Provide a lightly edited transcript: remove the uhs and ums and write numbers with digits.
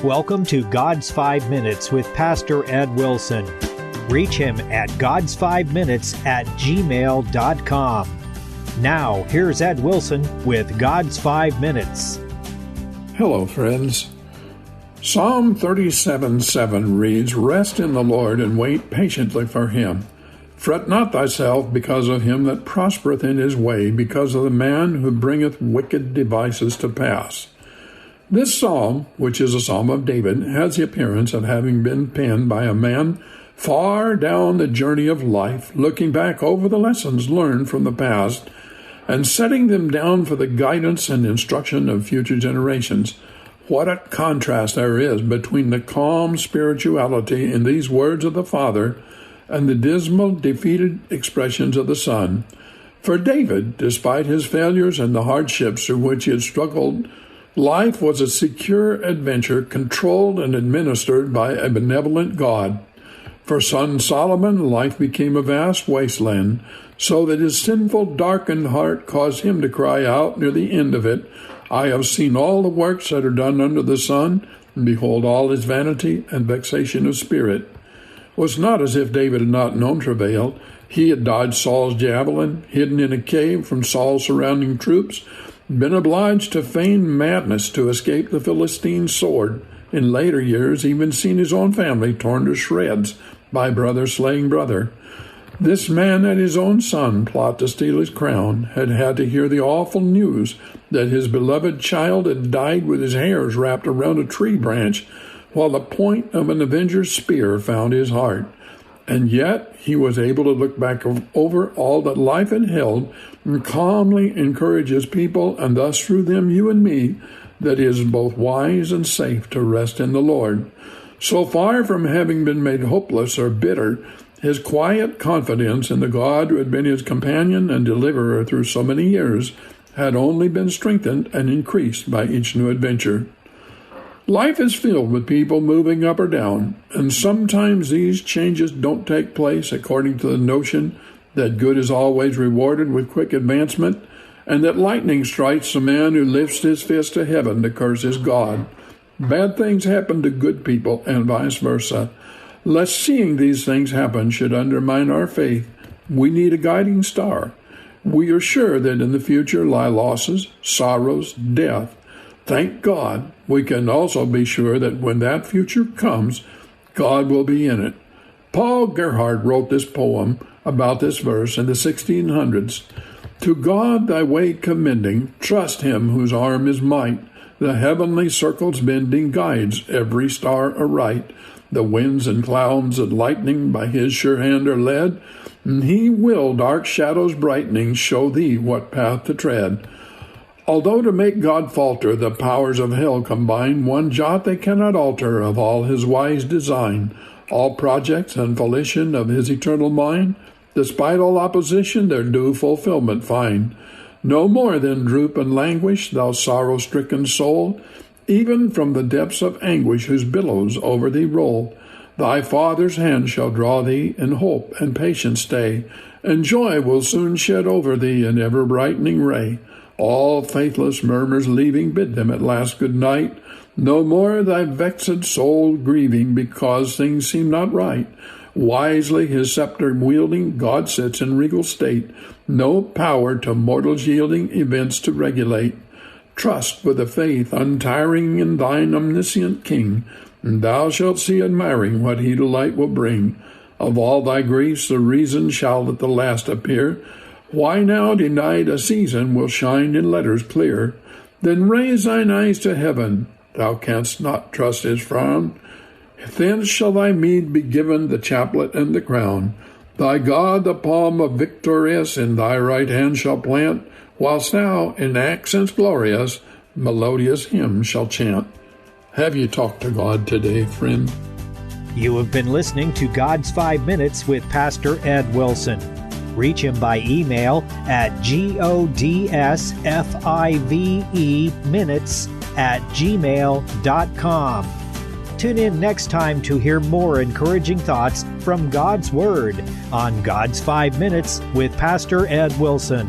welcome to God's 5 Minutes with Pastor Ed Wilson. Reach him at gods5minutes@gmail.com. Now, here's Ed Wilson with God's 5 Minutes. Hello, friends. Psalm 37:7 reads, "Rest in the Lord and wait patiently for him. Fret not thyself because of him that prospereth in his way, because of the man who bringeth wicked devices to pass." This psalm, which is a psalm of David, has the appearance of having been penned by a man far down the journey of life, looking back over the lessons learned from the past and setting them down for the guidance and instruction of future generations. What a contrast there is between the calm spirituality in these words of the Father and the dismal, defeated expressions of the Son. For David, despite his failures and the hardships through which he had struggled, life was a secure adventure controlled and administered by a benevolent God. For son Solomon, life became a vast wasteland, so that his sinful, darkened heart caused him to cry out near the end of it, "I have seen all the works that are done under the sun, and behold all his vanity and vexation of spirit." It was not as if David had not known travail. He had dodged Saul's javelin, hidden in a cave from Saul's surrounding troops, been obliged to feign madness to escape the Philistine sword. In later years, even seen his own family torn to shreds by brother slaying brother. This man and his own son plot to steal his crown had had to hear the awful news that his beloved child had died with his hairs wrapped around a tree branch, while the point of an avenger's spear found his heart. And yet he was able to look back over all that life had held and calmly encourage his people, and thus through them you and me, that it is both wise and safe to rest in the Lord. So far from having been made hopeless or bitter, his quiet confidence in the God who had been his companion and deliverer through so many years had only been strengthened and increased by each new adventure. Life is filled with people moving up or down, and sometimes these changes don't take place according to the notion that good is always rewarded with quick advancement, and that lightning strikes the man who lifts his fist to heaven to curse his God. Bad things happen to good people, and vice versa. Lest seeing these things happen should undermine our faith, we need a guiding star. We are sure that in the future lie losses, sorrows, death. Thank God, we can also be sure that when that future comes, God will be in it. Paul Gerhardt wrote this poem about this verse in the 1600s. "To God thy way commending, trust him whose arm is might. The heavenly circles bending guides every star aright. The winds and clouds and lightning by his sure hand are led, and he will, dark shadows brightening, show thee what path to tread. Although to make God falter the powers of hell combine, one jot they cannot alter of all his wise design. All projects and volition of his eternal mind, despite all opposition, their due fulfillment find. No more then droop and languish, thou sorrow-stricken soul, even from the depths of anguish whose billows over thee roll. Thy Father's hand shall draw thee in hope and patience stay, and joy will soon shed over thee an ever-brightening ray. All faithless murmurs leaving, bid them at last good night. No more thy vexed soul grieving because things seem not right. Wisely his scepter wielding, God sits in regal state, no power to mortals yielding, events to regulate. Trust with a faith untiring in thine omniscient King, and thou shalt see admiring what he delight will bring. Of all thy griefs the reason shall at the last appear. Why now denied a season will shine in letters clear. Then raise thine eyes to heaven, thou canst not trust his frown. Thence shall thy meed be given, the chaplet and the crown. Thy God the palm of victorious in thy right hand shall plant, whilst thou, in accents glorious, melodious hymns shall chant. Have you talked to God today, friend? You have been listening to God's 5 Minutes with Pastor Ed Wilson. Reach him by email at godsfiveminutes@gmail.com. Tune in next time to hear more encouraging thoughts from God's Word on God's 5 Minutes with Pastor Ed Wilson.